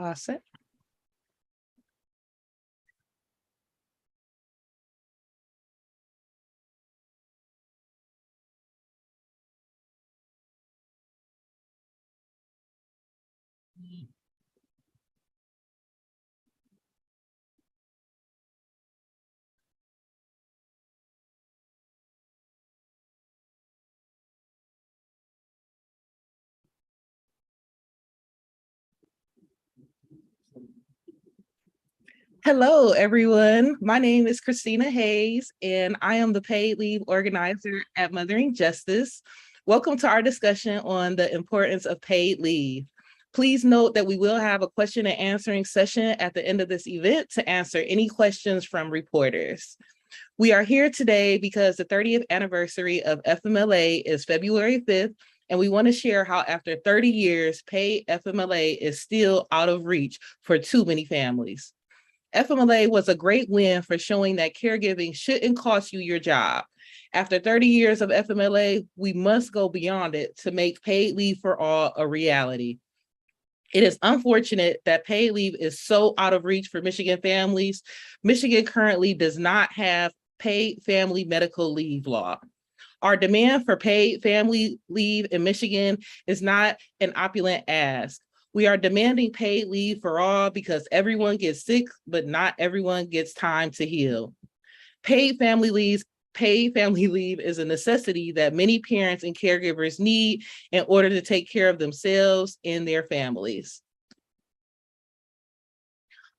Set. Hello, everyone. My name is Christina Hayes, and I am the paid leave organizer at Mothering Justice. Welcome to our discussion on the importance of paid leave. Please note that we will have a question and answering session at the end of this event to answer any questions from reporters. We are here today because the 30th anniversary of FMLA is February 5th, and we want to share how after 30 years, paid FMLA is still out of reach for too many families. FMLA was a great win for showing that caregiving shouldn't cost you your job. After 30 years of FMLA, we must go beyond it to make paid leave for all a reality. It is unfortunate that paid leave is so out of reach for Michigan families. Michigan currently does not have paid family medical leave law. Our demand for paid family leave in Michigan is not an opulent ask. We are demanding paid leave for all because everyone gets sick, but not everyone gets time to heal. Paid family leave is a necessity that many parents and caregivers need in order to take care of themselves and their families.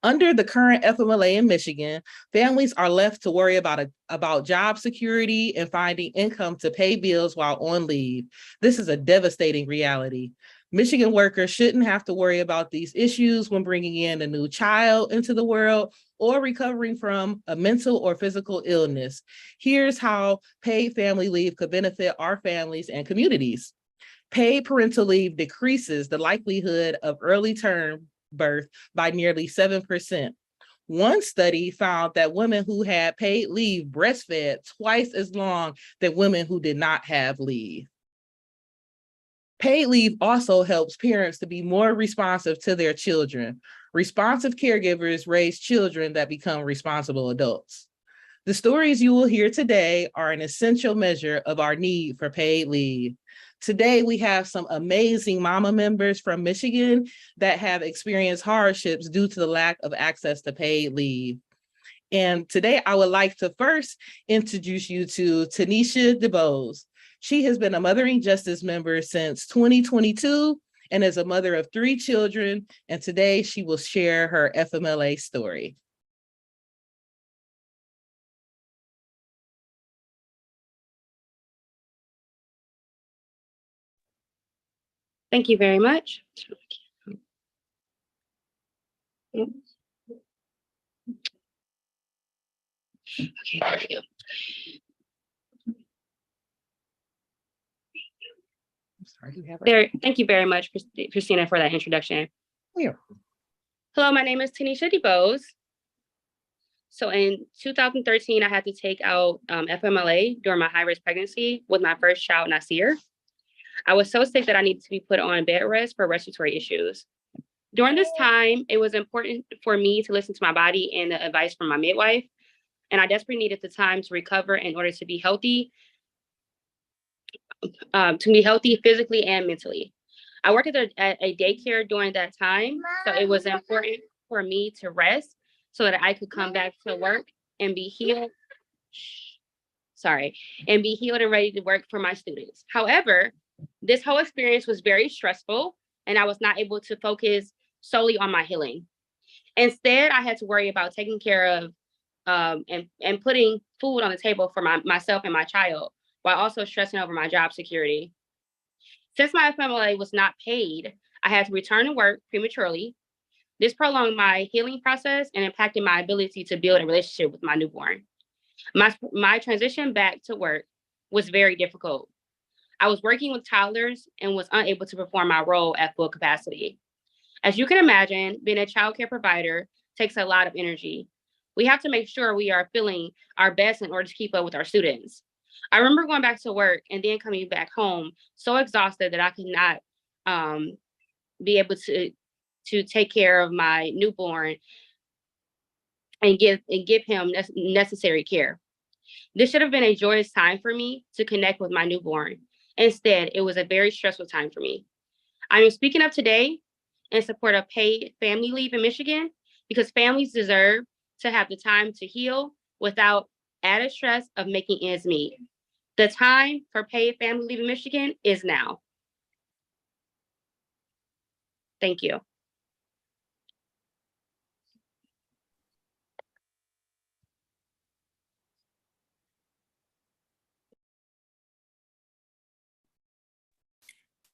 Under the current FMLA in Michigan, families are left to worry about job security and finding income to pay bills while on leave. This is a devastating reality. Michigan workers shouldn't have to worry about these issues when bringing in a new child into the world or recovering from a mental or physical illness. Here's how paid family leave could benefit our families and communities. Paid parental leave decreases the likelihood of early term birth by nearly 7%. One study found that women who had paid leave breastfed twice as long than women who did not have leave. Paid leave also helps parents to be more responsive to their children. Responsive caregivers raise children that become responsible adults. The stories you will hear today are an essential measure of our need for paid leave. Today, we have some amazing mama members from Michigan that have experienced hardships due to the lack of access to paid leave. And today, I would like to first introduce you to Tanisha DeBose. She has been a Mothering Justice member since 2022 and is a mother of 3 children. And today, she will share her FMLA story. Thank you very much. Okay, there we go. Thank you very much, Christina, for that introduction. Yeah. Hello, my name is Tanisha DeBose. So in 2013, I had to take out FMLA during my high-risk pregnancy with my first child, Nasir. I was so sick that I needed to be put on bed rest for respiratory issues. During this time, it was important for me to listen to my body and the advice from my midwife, and I desperately needed the time to recover in order to be healthy physically and mentally. I worked at a daycare during that time, so it was important for me to rest so that I could come back to work and be healed. And be healed and ready to work for my students. However, this whole experience was very stressful, and I was not able to focus solely on my healing. Instead, I had to worry about taking care of and putting food on the table for myself and my child, while also stressing over my job security. Since my FMLA was not paid, I had to return to work prematurely. This prolonged my healing process and impacted my ability to build a relationship with my newborn. My transition back to work was very difficult. I was working with toddlers and was unable to perform my role at full capacity. As you can imagine, being a childcare provider takes a lot of energy. We have to make sure we are feeling our best in order to keep up with our students. I remember going back to work and then coming back home so exhausted that I could not be able to to take care of my newborn and give him necessary care. This should have been a joyous time for me to connect with my newborn. Instead, it was a very stressful time for me. I am speaking up today in support of paid family leave in Michigan because families deserve to have the time to heal without added stress of making ends meet. The time for paid family leave in Michigan is now. Thank you.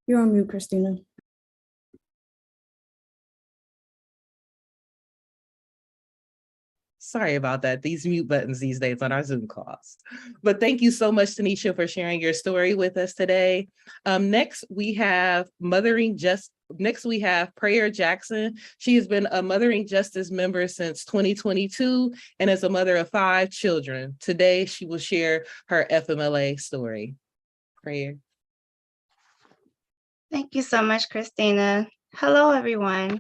You're on mute, Christina. Sorry about that. These mute buttons these days on our Zoom calls. But thank you so much, Tanisha, for sharing your story with us today. Next, we have Prayer Jackson. She has been a Mothering Justice member since 2022 and is a mother of 5 children. Today, she will share her FMLA story. Prayer. Thank you so much, Christina. Hello, everyone.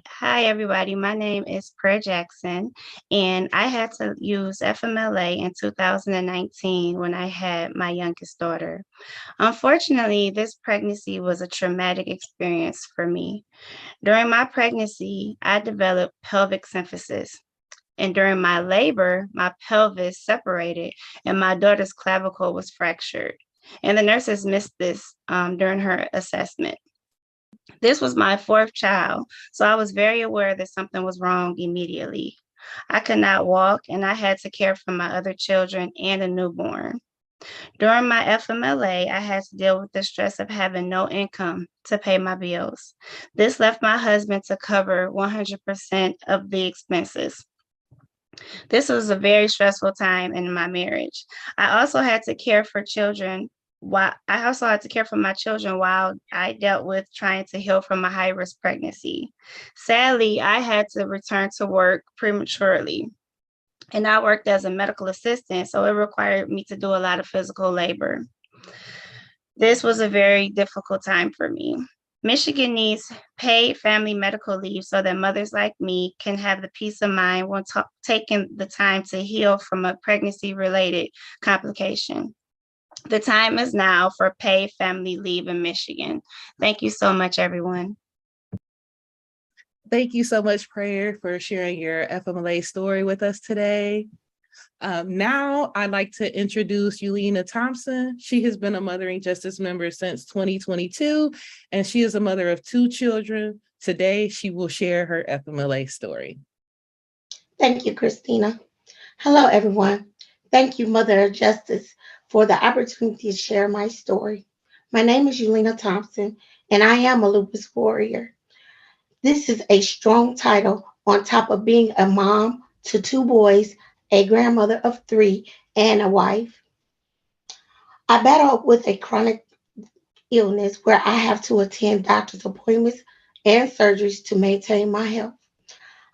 Hi, everybody. My name is Prayer Jackson, and I had to use FMLA in 2019 when I had my youngest daughter. Unfortunately, this pregnancy was a traumatic experience for me. During my pregnancy, I developed pelvic symphysis. And during my labor, my pelvis separated and my daughter's clavicle was fractured. And the nurses missed this during her assessment. This was my 4th child, so I was very aware that something was wrong immediately. I could not walk, and I had to care for my other children and a newborn. During my FMLA, I had to deal with the stress of having no income to pay my bills. This left my husband to cover 100% of the expenses. This was a very stressful time in my marriage. I also had to care for my children while I dealt with trying to heal from a high-risk pregnancy. Sadly, I had to return to work prematurely, and I worked as a medical assistant, so it required me to do a lot of physical labor. This was a very difficult time for me. Michigan needs paid family medical leave so that mothers like me can have the peace of mind when taking the time to heal from a pregnancy-related complication. The time is now for paid family leave in Michigan. Thank you so much, everyone. Thank you so much, Prayer, for sharing your FMLA story with us today. Now I'd like to introduce Yulina Thompson. She has been a Mothering Justice member since 2022, and she is a mother of 2 children. Today, she will share her FMLA story. Thank you, Christina. Hello, everyone. Thank you, Mother of Justice, for the opportunity to share my story. My name is Yulina Thompson, and I am a lupus warrior. This is a strong title on top of being a mom to 2 boys, a grandmother of 3, and a wife. I battle with a chronic illness where I have to attend doctor's appointments and surgeries to maintain my health.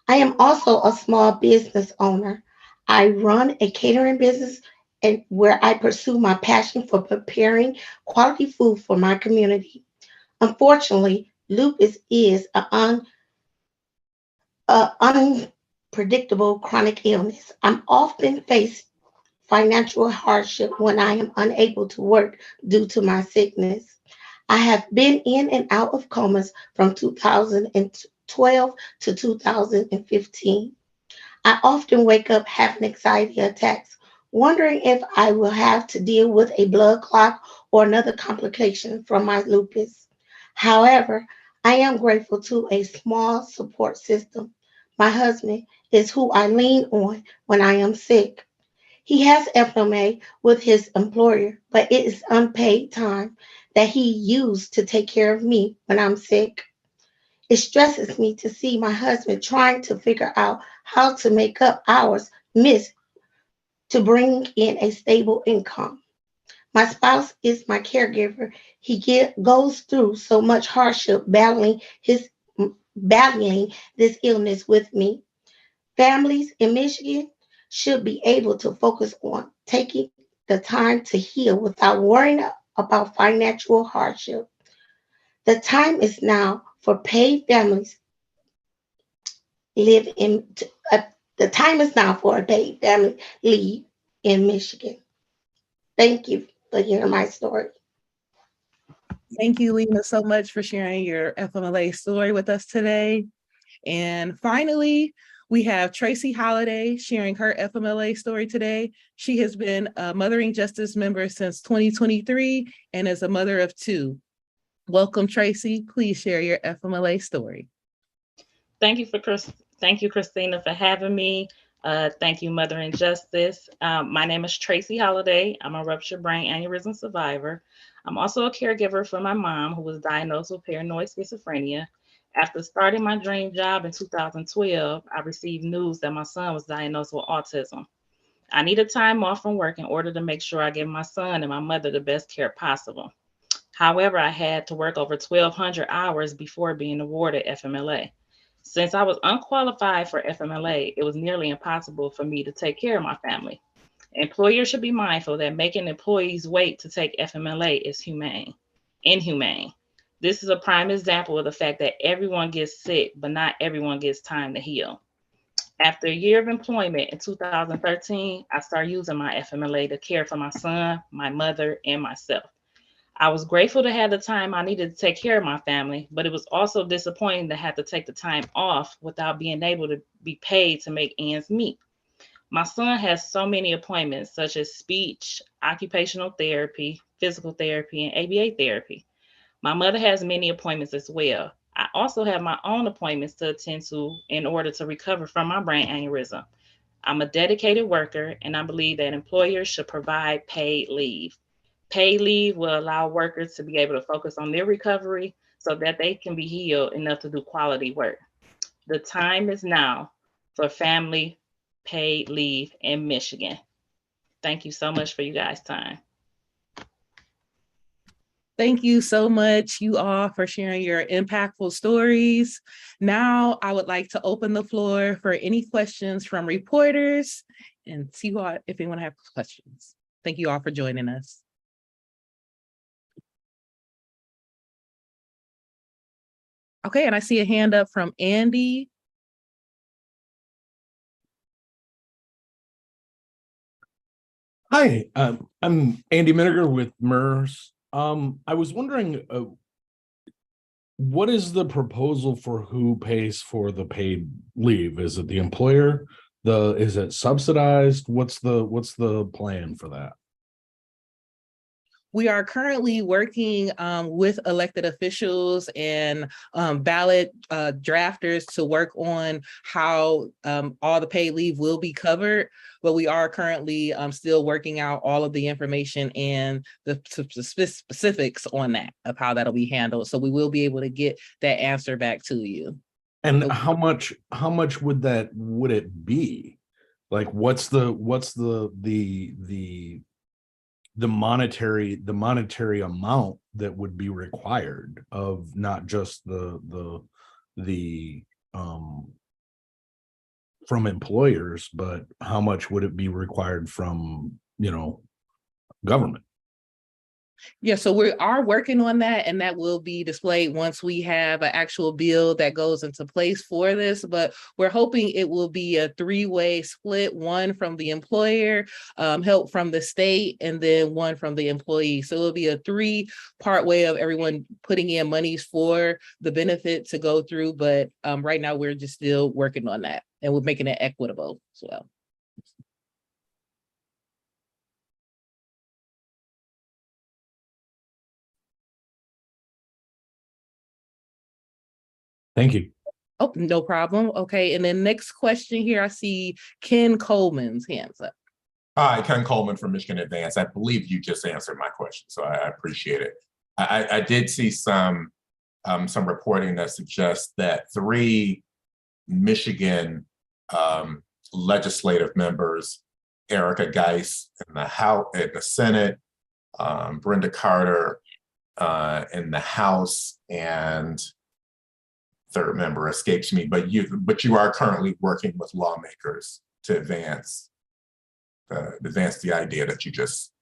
I am also a small business owner. I run a catering business and where I pursue my passion for preparing quality food for my community. Unfortunately, lupus is an unpredictable chronic illness. I'm often faced financial hardship when I am unable to work due to my sickness. I have been in and out of comas from 2012 to 2015. I often wake up having anxiety attacks, wondering if I will have to deal with a blood clot or another complication from my lupus. However, I am grateful to a small support system. My husband is who I lean on when I am sick. He has FMA with his employer, but it is unpaid time that he used to take care of me when I'm sick. It stresses me to see my husband trying to figure out how to make up hours missed to bring in a stable income. My spouse is my caregiver. Goes through so much hardship battling this illness with me. Families in Michigan should be able to focus on taking the time to heal without worrying about financial hardship. The time is now for paid families live in, the time is now for a paid family leave in Michigan. Thank you for hearing my story. Thank you, Lena, so much for sharing your FMLA story with us today. And finally, we have Tracy Holliday sharing her FMLA story today. She has been a Mothering Justice member since 2023 and is a mother of 2. Welcome, Tracy. Please share your FMLA story. Thank you, Christina, for having me. Thank you, Mothering Justice. My name is Tracy Holliday. I'm a ruptured brain aneurysm survivor. I'm also a caregiver for my mom, who was diagnosed with paranoid schizophrenia. After starting my dream job in 2012, I received news that my son was diagnosed with autism. I needed time off from work in order to make sure I gave my son and my mother the best care possible. However, I had to work over 1,200 hours before being awarded FMLA. Since I was unqualified for FMLA, it was nearly impossible for me to take care of my family. Employers should be mindful that making employees wait to take FMLA is inhumane. This is a prime example of the fact that everyone gets sick, but not everyone gets time to heal. After a year of employment in 2013, I started using my FMLA to care for my son, my mother, and myself. I was grateful to have the time I needed to take care of my family, but it was also disappointing to have to take the time off without being able to be paid to make ends meet. My son has so many appointments, such as speech, occupational therapy, physical therapy, and ABA therapy. My mother has many appointments as well. I also have my own appointments to attend to in order to recover from my brain aneurysm. I'm a dedicated worker, and I believe that employers should provide paid leave. Paid leave will allow workers to be able to focus on their recovery so that they can be healed enough to do quality work. The time is now for family paid leave in Michigan. Thank you so much for you guys' time. Thank you so much, you all, for sharing your impactful stories. Now, I would like to open the floor for any questions from reporters and see if anyone has questions. Thank you all for joining us. Okay, and I see a hand up from Andy. Hi, I'm Andy Miniger with MERS. I was wondering, what is the proposal for who pays for the paid leave? Is it the employer? Is it subsidized? What's the plan for that? We are currently working with elected officials and ballot drafters to work on how all the paid leave will be covered, but we are currently still working out all of the information and the specifics on that, of how that'll be handled. So we will be able to get that answer back to you. And how much would it be? Like, what's the monetary amount that would be required of not just the from employers, but how much would it be required from, government? Yeah, so we are working on that, and that will be displayed once we have an actual bill that goes into place for this. But we're hoping it will be a 3-way split: one from the employer, help from the state, and then one from the employee. So it'll be a 3-part way of everyone putting in monies for the benefit to go through. But right now we're just still working on that, and we're making it equitable as well. Thank you. Oh, no problem. Okay, and then next question here, I see Ken Coleman's hands up. Hi, Ken Coleman from Michigan Advance. I believe you just answered my question, so I appreciate it. I did see some reporting that suggests that 3 Michigan legislative members, Erica Geis in the House, in the Senate, Brenda Carter in the House, and third member escapes me, but you are currently working with lawmakers to advance the idea that you just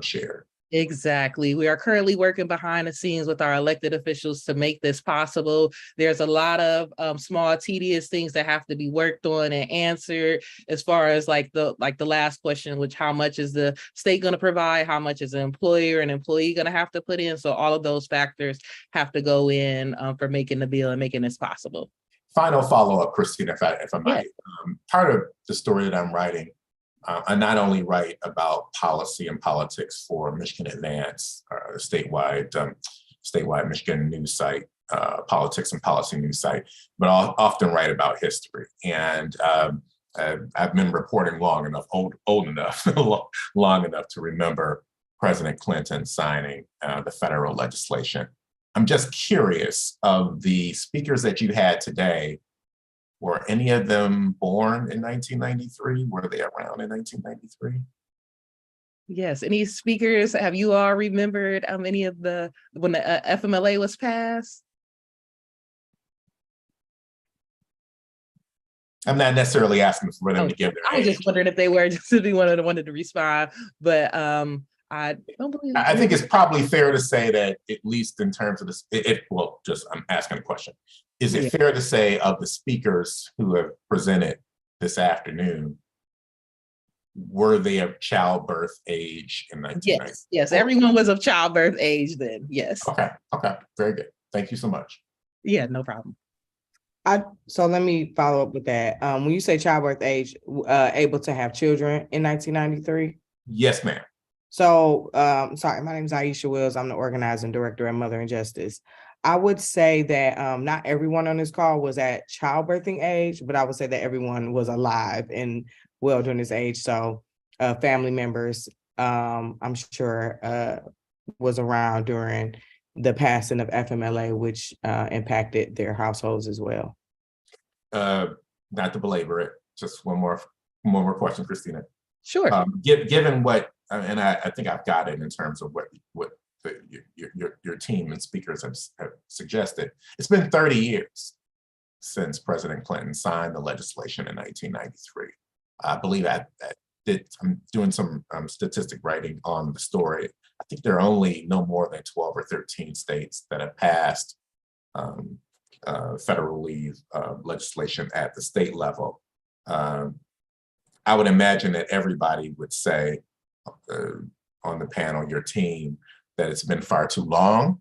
shared. Exactly. We are currently working behind the scenes with our elected officials to make this possible. There's a lot of small, tedious things that have to be worked on and answered. As far as like the last question, which how much is the state going to provide? How much is an employer and employee going to have to put in? So all of those factors have to go in for making the bill and making this possible. Final follow-up, Christina, if I Yeah. might. Part of the story that I'm writing, I not only write about policy and politics for Michigan Advance, statewide Michigan news site, politics and policy news site, but I'll often write about history. And I've been reporting long enough, old enough, long enough to remember President Clinton signing the federal legislation. I'm just curious, of the speakers that you had today, were any of them born in 1993? Were they around in 1993? Yes. Any speakers? Have you all remembered any of when the FMLA was passed? I'm not necessarily asking for them to give their I was age. just wondering if they were, just if anyone wanted to respond, but I don't believe. I think it's probably fair to say that, at least in terms of this, I'm asking a question. Is it fair to say, of the speakers who have presented this afternoon, were they of childbirth age in 1990? Yes, everyone was of childbirth age then, yes. Okay, very good. Thank you so much. Yeah, no problem. So let me follow up with that. When you say childbirth age, able to have children in 1993? Yes, ma'am. So, sorry, my name is Aisha Wills. I'm the organizing director at Mother and Justice. I would say that not everyone on this call was at childbirthing age, but I would say that everyone was alive and well during this age. So family members, I'm sure, was around during the passing of FMLA, which impacted their households as well. Not to belabor it, just one more question, Christina. Sure. Given what, and I think I've got it in terms of what your team and speakers have suggested. It's been 30 years since President Clinton signed the legislation in 1993. I believe I'm doing some statistic writing on the story. I think there are only no more than 12 or 13 states that have passed federal leave legislation at the state level. I would imagine that everybody would say on the panel, your team, that it's been far too long,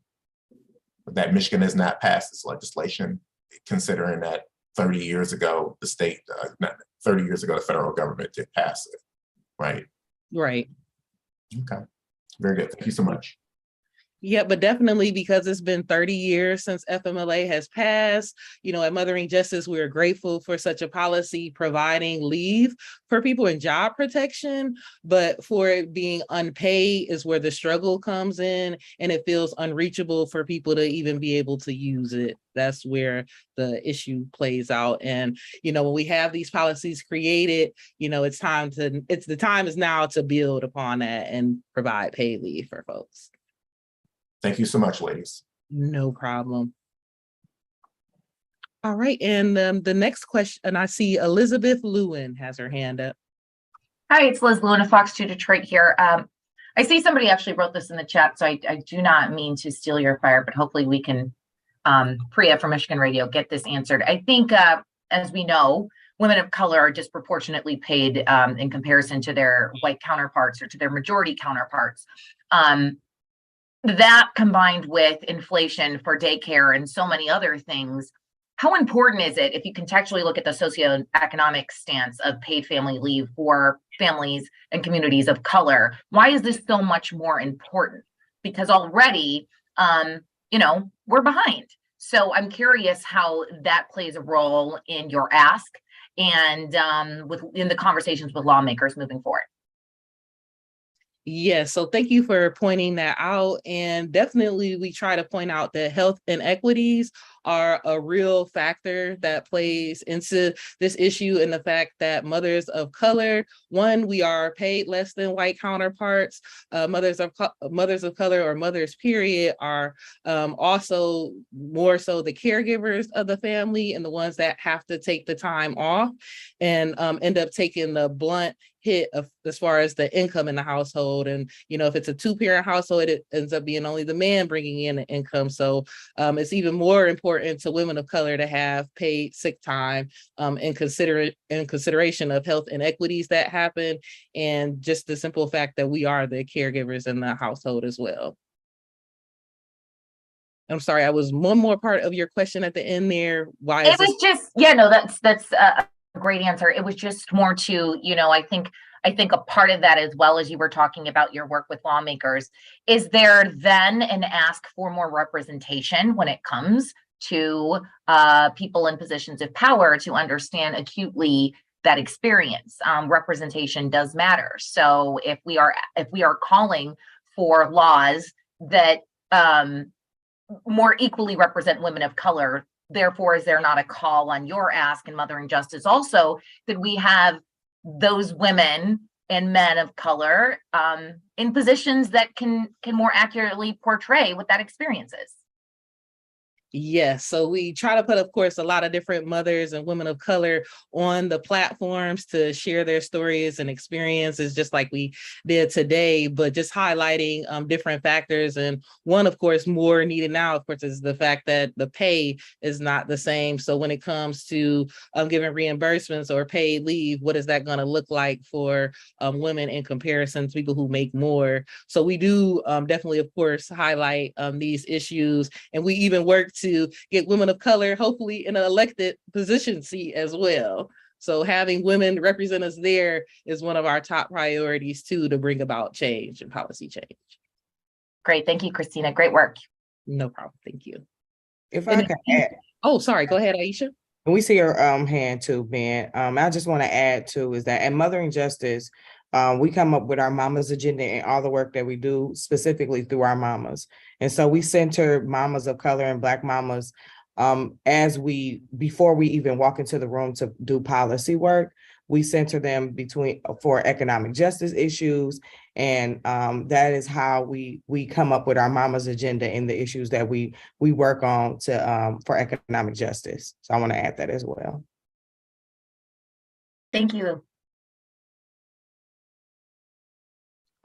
that Michigan has not passed this legislation, considering that 30 years ago, the federal government did pass it, right? Right. Okay, very good. Thank you so much. Yeah, but definitely, because it's been 30 years since FMLA has passed, at Mothering Justice, we're grateful for such a policy providing leave for people in job protection, but for it being unpaid is where the struggle comes in, and it feels unreachable for people to even be able to use it. That's where the issue plays out. And, when we have these policies created, the time is now to build upon that and provide paid leave for folks. Thank you so much, ladies. No problem. All right, and the next question, and I see Elizabeth Lewin has her hand up. Hi, it's Liz Lewin of Fox 2 Detroit here. I see somebody actually wrote this in the chat, so I do not mean to steal your fire, but hopefully we can, Priya from Michigan Radio, get this answered. I think, as we know, women of color are disproportionately paid in comparison to their white counterparts or to their majority counterparts. That combined with inflation for daycare and so many other things, how important is it, if you contextually look at the socioeconomic stance of paid family leave for families and communities of color? Why is this so much more important? Because already, we're behind. So I'm curious how that plays a role in your ask and in the conversations with lawmakers moving forward. Yes, so thank you for pointing that out. And definitely we try to point out that health inequities are a real factor that plays into this issue, and the fact that mothers of color, one, we are paid less than white counterparts. Mothers of color, or mothers period, are also more so the caregivers of the family and the ones that have to take the time off and end up taking the blunt hit as far as the income in the household. And, if it's a 2-parent household, it ends up being only the man bringing in the income. So it's even more important to women of color to have paid sick time in consideration of health inequities that happen, and just the simple fact that we are the caregivers in the household as well. I'm sorry, I was one more part of your question at the end there. Why is it was just, yeah, no, that's a great answer. It was just more to, I think a part of that, as well as you were talking about your work with lawmakers, is there then an ask for more representation when it comes to people in positions of power to understand acutely that experience. Representation does matter. So if we are calling for laws that more equally represent women of color, therefore, is there not a call on your ask in Mothering Justice also that we have those women and men of color in positions that can more accurately portray what that experience is? Yes. So we try to put, of course, a lot of different mothers and women of color on the platforms to share their stories and experiences, just like we did today, but just highlighting different factors. And one, of course, more needed now, of course, is the fact that the pay is not the same. So when it comes to giving reimbursements or paid leave, what is that going to look like for women in comparison to people who make more? So we do definitely, of course, highlight these issues. And we even work to get women of color, hopefully in an elected position seat as well. So having women represent us there is one of our top priorities too, to bring about change and policy change. Great. Thank you, Christina. Great work. No problem. Thank you. If I can add. Oh, sorry. Go ahead, Aisha. And we see your hand too, Ben. I just want to add too is that at Mothering Justice, we come up with our mamas agenda and all the work that we do specifically through our mamas. And so we center mamas of color and Black mamas before we even walk into the room to do policy work. We center them for economic justice issues. And that is how we come up with our mama's agenda and the issues that we work on for economic justice. So I want to add that as well. Thank you.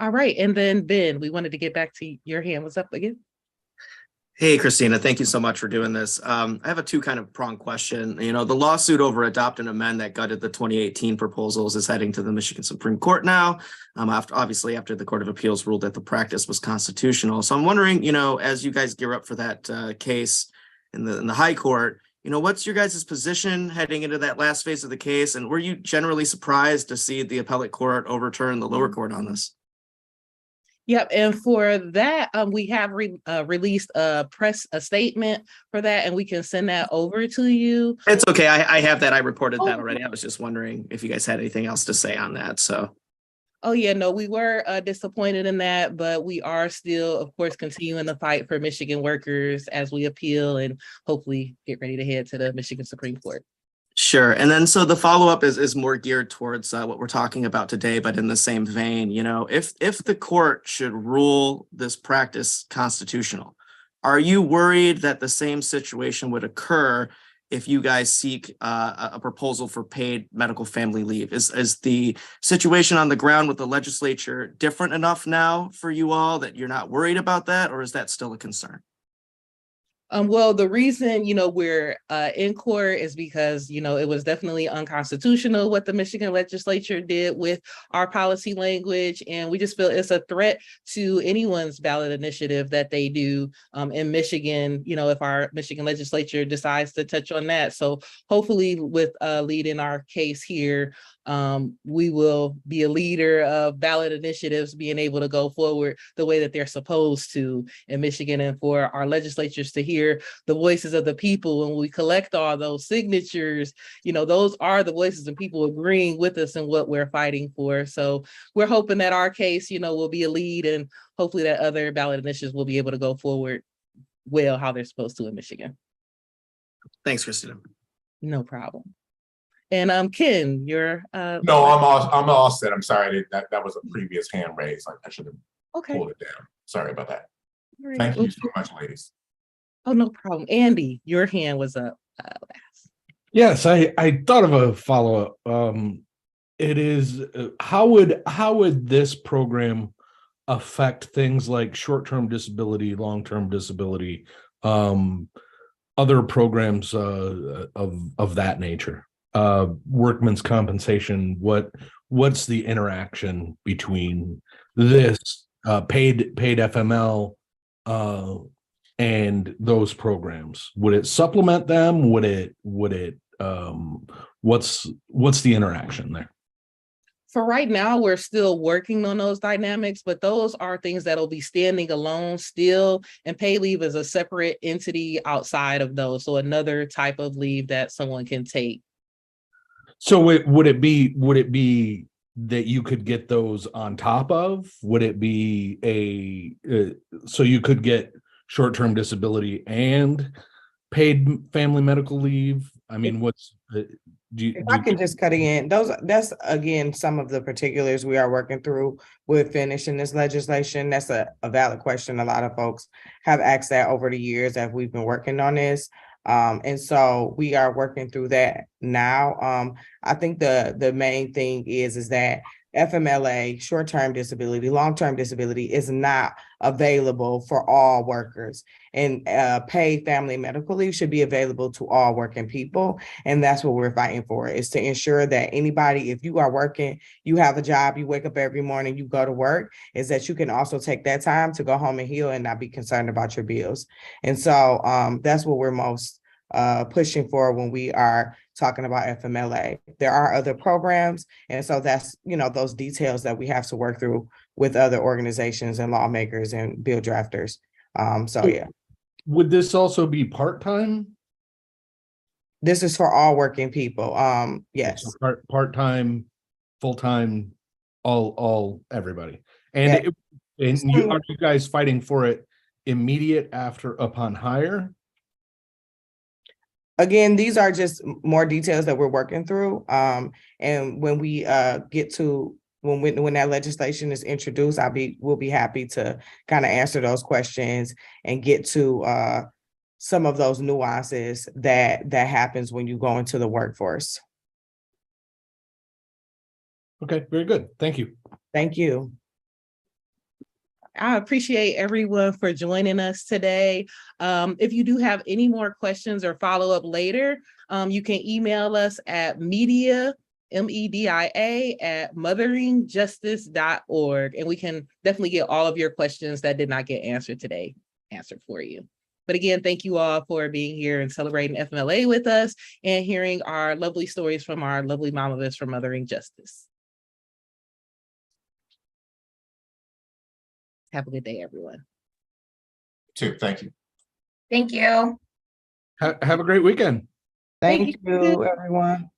All right. And then Ben, we wanted to get back to your hand was up again. Hey, Christina, thank you so much for doing this. I have a two kind of pronged question. The lawsuit over adopt and amend that gutted the 2018 proposals is heading to the Michigan Supreme Court now, after the Court of Appeals ruled that the practice was constitutional. So I'm wondering, as you guys gear up for that case in the high court, what's your guys' position heading into that last phase of the case? And were you generally surprised to see the appellate court overturn the lower court on this? Yep, and for that, we have released a statement for that, and we can send that over to you. It's okay. I have that. I reported that already. I was just wondering if you guys had anything else to say on that. So. Oh yeah, no, we were disappointed in that, but we are still, of course, continuing the fight for Michigan workers as we appeal and hopefully get ready to head to the Michigan Supreme Court. Sure. And then so the follow-up is more geared towards what we're talking about today, but in the same vein, if the court should rule this practice constitutional, are you worried that the same situation would occur if you guys seek a proposal for paid medical family leave? Is the situation on the ground with the legislature different enough now for you all that you're not worried about that, or is that still a concern? Well, the reason, we're in court is because, it was definitely unconstitutional what the Michigan legislature did with our policy language. And we just feel it's a threat to anyone's ballot initiative that they do in Michigan, if our Michigan legislature decides to touch on that. So hopefully with leading our case here, we will be a leader of ballot initiatives being able to go forward the way that they're supposed to in Michigan, and for our legislatures to hear the voices of the people. When we collect all those signatures, those are the voices and people agreeing with us and what we're fighting for. So we're hoping that our case, will be a lead, and hopefully that other ballot initiatives will be able to go forward well, how they're supposed to in Michigan. Thanks, Christina. No problem. And Ken, you're no, I'm all set. I'm sorry that was a previous hand raise. I should have pulled it down. Sorry about that. Right. Thank you so much, ladies. Oh, no problem. Andy, your hand was up last. Yes, I thought of a follow-up. it is, how would this program affect things like short-term disability, long-term disability, other programs of that nature, workman's compensation? What's the interaction between this paid FML and those programs? Would it supplement them? Would it what's the interaction there? For right now, we're still working on those dynamics, but those are things that'll be standing alone still. And paid leave is a separate entity outside of those. So another type of leave that someone can take. So would it be that you could get those on top of? Would it be so you could get short-term disability and paid family medical leave? I mean, what's If I can just cut in, that's again some of the particulars we are working through with finishing this legislation. That's a valid question. A lot of folks have asked that over the years as we've been working on this. And so we are working through that now. I think the main thing is that FMLA, short-term disability, long-term disability is not available for all workers. And paid family medical leave should be available to all working people. And that's what we're fighting for, is to ensure that anybody, if you are working, you have a job, you wake up every morning, you go to work, is that you can also take that time to go home and heal and not be concerned about your bills. And so that's what we're most pushing for when we are talking about FMLA. There are other programs, and so that's, those details that we have to work through with other organizations and lawmakers and bill drafters. So yeah. Would this also be part-time? This is for all working people. Yes. So part-time, full-time, all everybody. And Yeah. are you guys fighting for it immediate upon hire? Again, these are just more details that we're working through. And when we get to when that legislation is introduced, we'll be happy to kind of answer those questions and get to some of those nuances that happens when you go into the workforce. Okay, very good. Thank you. Thank you. I appreciate everyone for joining us today. If you do have any more questions or follow up later, you can email us at media, MEDIA at motheringjustice.org. And we can definitely get all of your questions that did not get answered today answered for you. But again, thank you all for being here and celebrating FMLA with us and hearing our lovely stories from our lovely mamavists from Mothering Justice. Have a good day, everyone. Too. Thank you. Thank you. Have a great weekend. Thank you, everyone.